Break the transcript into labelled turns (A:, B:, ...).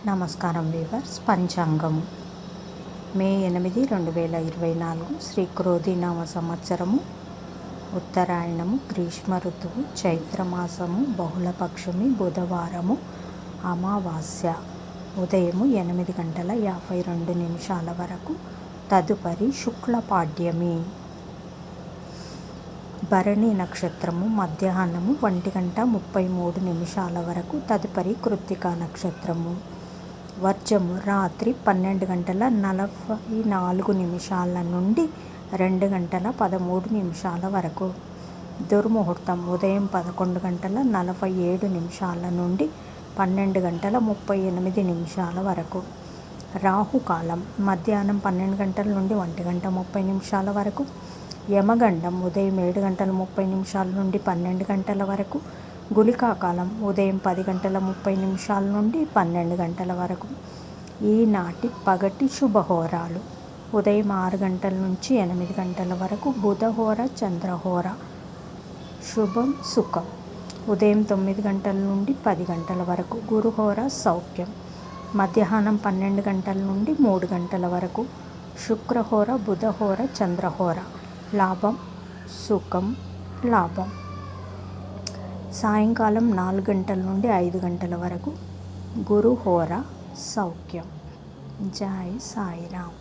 A: నమస్కారం వీవర్స్. పంచాంగము మే 8, 2024 శ్రీ క్రోధినామ సంవత్సరము, ఉత్తరాయణము, గ్రీష్మ ఋతువు, చైత్రమాసము, బహుళపక్షమి, బుధవారము, అమావాస్య. ఉదయము 8:52 వరకు, తదుపరి శుక్లపాడ్యమి. భరణి నక్షత్రము మధ్యాహ్నము 1:33 వరకు, తదుపరి కృత్తికా నక్షత్రము. వర్జము రాత్రి 12:44 నుండి 2:13 వరకు. దుర్ముహూర్తం ఉదయం 11:47 నుండి 12:38 వరకు. రాహుకాలం మధ్యాహ్నం 12 గంటల నుండి 1:30 వరకు. యమగండం ఉదయం 7:30 నుండి 12 గంటల వరకు. గుళికాకాలం ఉదయం 10:30 నుండి 12 గంటల వరకు. ఈనాటి పగటి శుభహోరాలు: ఉదయం 6 గంటల నుంచి 8 గంటల వరకు బుధహోర, చంద్రహోర. శుభం సుఖం ఉదయం 9 గంటల నుండి 10 గంటల వరకు. గురుహోర సౌఖ్యం మధ్యాహ్నం 12 గంటల నుండి 3 గంటల వరకు. శుక్రహోర, బుధహోర, చంద్రహోర. లాభం సుఖం, లాభం. సాయంకాలం 4 గంటల నుండి 5 గంటల వరకు. గురుహోర సౌఖ్యం. జై సాయిరామ్.